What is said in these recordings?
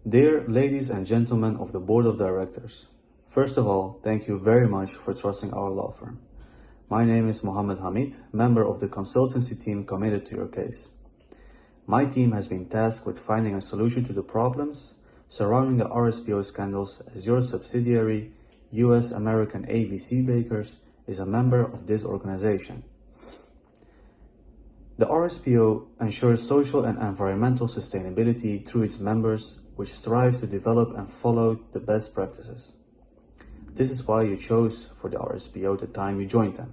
Dear ladies and gentlemen of the Board of Directors, first of all, thank you very much for trusting our law firm. My name is Mohammed Hamid, member of the consultancy team committed to your case. My team has been tasked with finding a solution to the problems surrounding the RSPO scandals, as your subsidiary, US American ABC Bakers, is a member of this organization. The RSPO ensures social and environmental sustainability through its members, which strive to develop and follow the best practices. This is why you chose for the RSPO the time you joined them,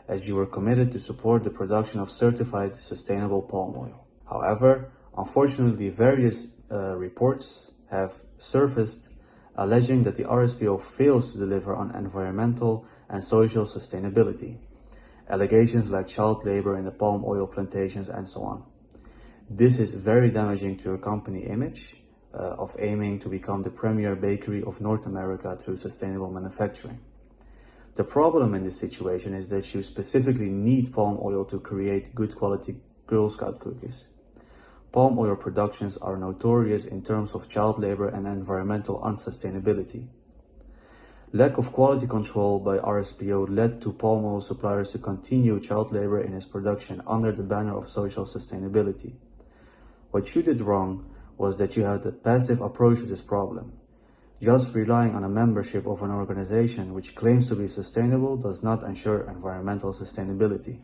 as you were committed to support the production of certified sustainable palm oil. However, unfortunately, various reports have surfaced alleging that the RSPO fails to deliver on environmental and social sustainability. Allegations like child labor in the palm oil plantations and so on. This is very damaging to your company image of aiming to become the premier bakery of North America through sustainable manufacturing. The problem in this situation is that you specifically need palm oil to create good quality Girl Scout cookies. Palm oil productions are notorious in terms of child labor and environmental unsustainability. Lack of quality control by RSPO led to palm oil suppliers to continue child labor in its production under the banner of social sustainability. What you did wrong was that you had a passive approach to this problem. Just relying on a membership of an organization which claims to be sustainable does not ensure environmental sustainability.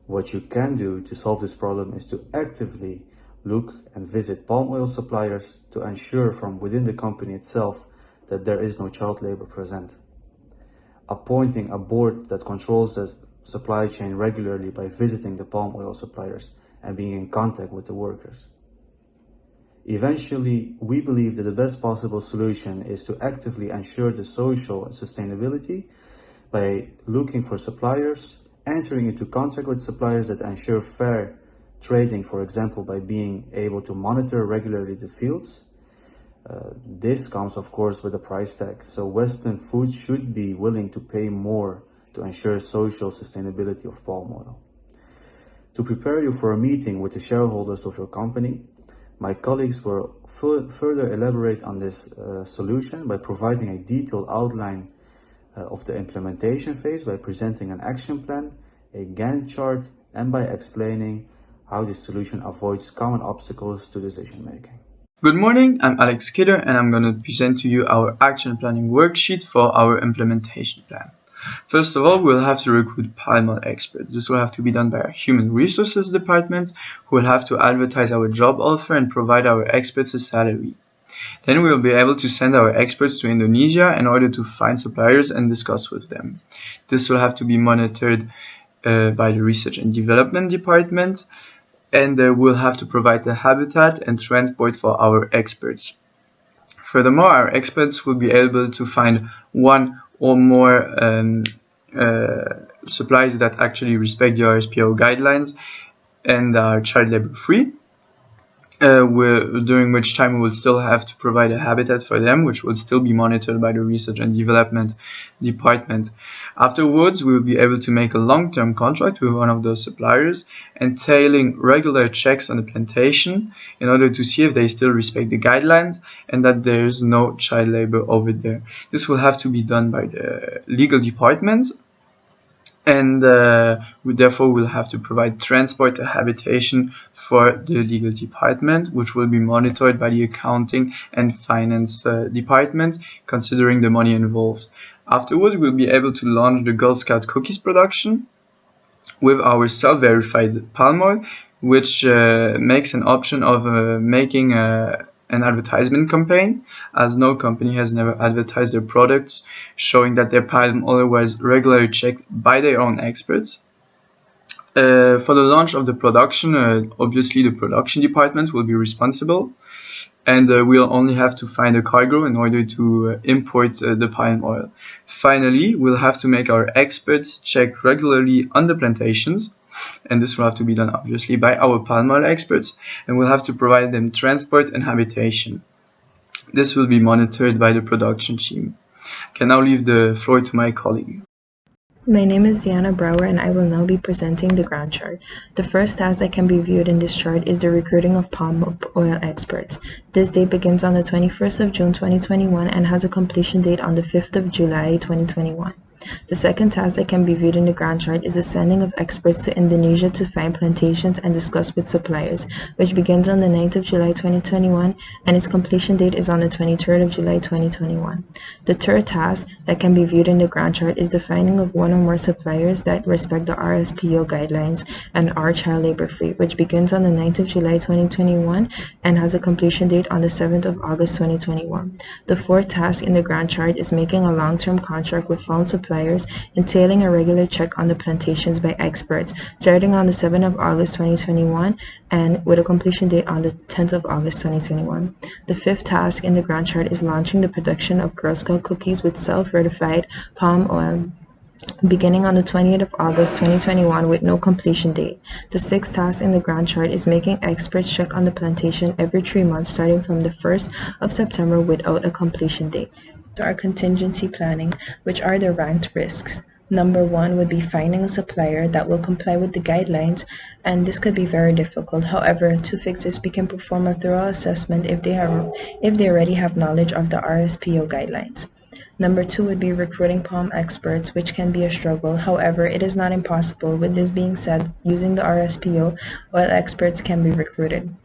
What you can do to solve this problem is to actively look and visit palm oil suppliers to ensure from within the company itself that there is no child labor present. Appointing a board that controls the supply chain regularly by visiting the palm oil suppliers and being in contact with the workers. Eventually, we believe that the best possible solution is to actively ensure the social sustainability by looking for suppliers, entering into contact with suppliers that ensure fair trading, for example, by being able to monitor regularly the fields. This comes, of course, with a price tag. So Weston Foods should be willing to pay more to ensure social sustainability of palm oil. To prepare you for a meeting with the shareholders of your company, my colleagues will further elaborate on this solution by providing a detailed outline of the implementation phase, by presenting an action plan, a Gantt chart, and by explaining how this solution avoids common obstacles to decision making. Good morning, I'm Alex Kidder and I'm going to present to you our action planning worksheet for our implementation plan. First of all, we'll have to recruit palm oil experts. This will have to be done by our human resources department, who will have to advertise our job offer and provide our experts a salary. Then we will be able to send our experts to Indonesia in order to find suppliers and discuss with them. This will have to be monitored by the research and development department, and we'll have to provide the habitat and transport for our experts. Furthermore, our experts will be able to find one or more suppliers that actually respect the RSPO guidelines and are child labor free, during which time we will still have to provide a habitat for them, which will still be monitored by the research and development department. Afterwards, we will be able to make a long-term contract with one of those suppliers, entailing regular checks on the plantation in order to see if they still respect the guidelines and that there is no child labor over there. This will have to be done by the legal department, and we therefore will have to provide transport and habitation for the legal department, which will be monitored by the accounting and finance department, considering the money involved. Afterwards, we'll be able to launch the Girl Scout cookies production with our self-verified palm oil, which makes an option of making an advertisement campaign, as no company has never advertised their products showing that their palm oil was regularly checked by their own experts. For the launch of the production, obviously the production department will be responsible, and we'll only have to find a cargo in order to import the palm oil. Finally, we'll have to make our experts check regularly on the plantations, and this will have to be done obviously by our palm oil experts, and we'll have to provide them transport and habitation. This will be monitored by the production team. I can now leave the floor to my colleague. My name is Diana Brower and I will now be presenting the ground chart. The first task that can be viewed in this chart is the recruiting of palm oil experts. This date begins on the 21st of June 2021 and has a completion date on the 5th of July 2021. The second task that can be viewed in the ground chart is the sending of experts to Indonesia to find plantations and discuss with suppliers, which begins on the 9th of July 2021 and its completion date is on the 23rd of July 2021. The third task that can be viewed in the ground chart is the finding of one or more suppliers that respect the RSPO guidelines and are child labor free, which begins on the 9th of July 2021 and has a completion date on the 7th of August 2021. The fourth task in the ground chart is making a long-term contract with found suppliers entailing a regular check on the plantations by experts starting on the 7th of August 2021 and with a completion date on the 10th of August 2021. The fifth task in the ground chart is launching the production of Girl Scout cookies with self-certified palm oil beginning on the 20th of August 2021 with no completion date. The sixth task in the ground chart is making experts check on the plantation every 3 months starting from the 1st of September without a completion date. To our contingency planning, which are the ranked risks. Number one would be finding a supplier that will comply with the guidelines, and this could be very difficult. However, to fix this, we can perform a thorough assessment if they already have knowledge of the RSPO guidelines. Number two would be recruiting palm experts, which can be a struggle. However, it is not impossible. With this being said, using the RSPO, oil experts can be recruited.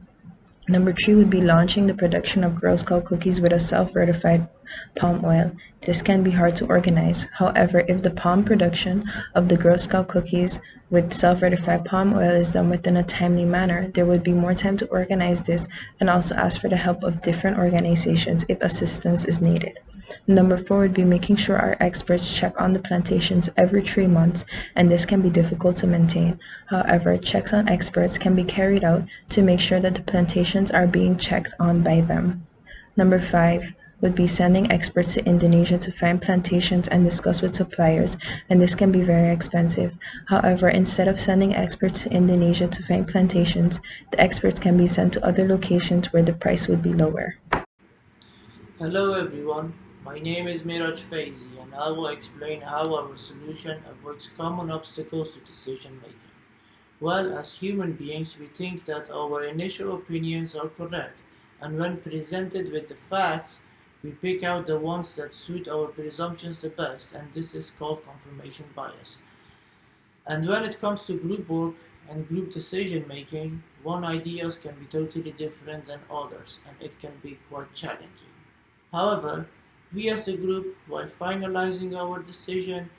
Number three would be launching the production of Girl Scout cookies with a self-certified palm oil. This can be hard to organize. However, if the palm production of the Girl Scout cookies with self-certified palm oil is done within a timely manner, there would be more time to organize this and also ask for the help of different organizations if assistance is needed. Number four would be making sure our experts check on the plantations every 3 months, and this can be difficult to maintain. However, checks on experts can be carried out to make sure that the plantations are being checked on by them. Number five would be sending experts to Indonesia to find plantations and discuss with suppliers, and this can be very expensive. However, instead of sending experts to Indonesia to find plantations, the experts can be sent to other locations where the price would be lower. Hello everyone, my name is Miraj Faizi and I will explain how our solution avoids common obstacles to decision making. Well, as human beings, we think that our initial opinions are correct, and when presented with the facts, we pick out the ones that suit our presumptions the best, and this is called confirmation bias. And when it comes to group work and group decision making, one ideas can be totally different than others, and it can be quite challenging. However, we as a group, while finalizing our decision,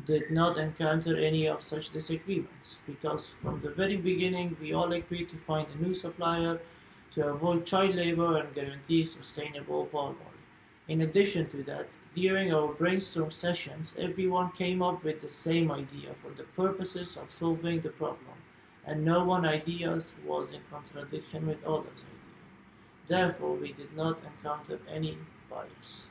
did not encounter any of such disagreements, because from the very beginning we all agreed to find a new supplier to avoid child labor and guarantee sustainable palm oil. In addition to that, during our brainstorm sessions, everyone came up with the same idea for the purposes of solving the problem, and no one idea was in contradiction with others' idea. Therefore, we did not encounter any bias.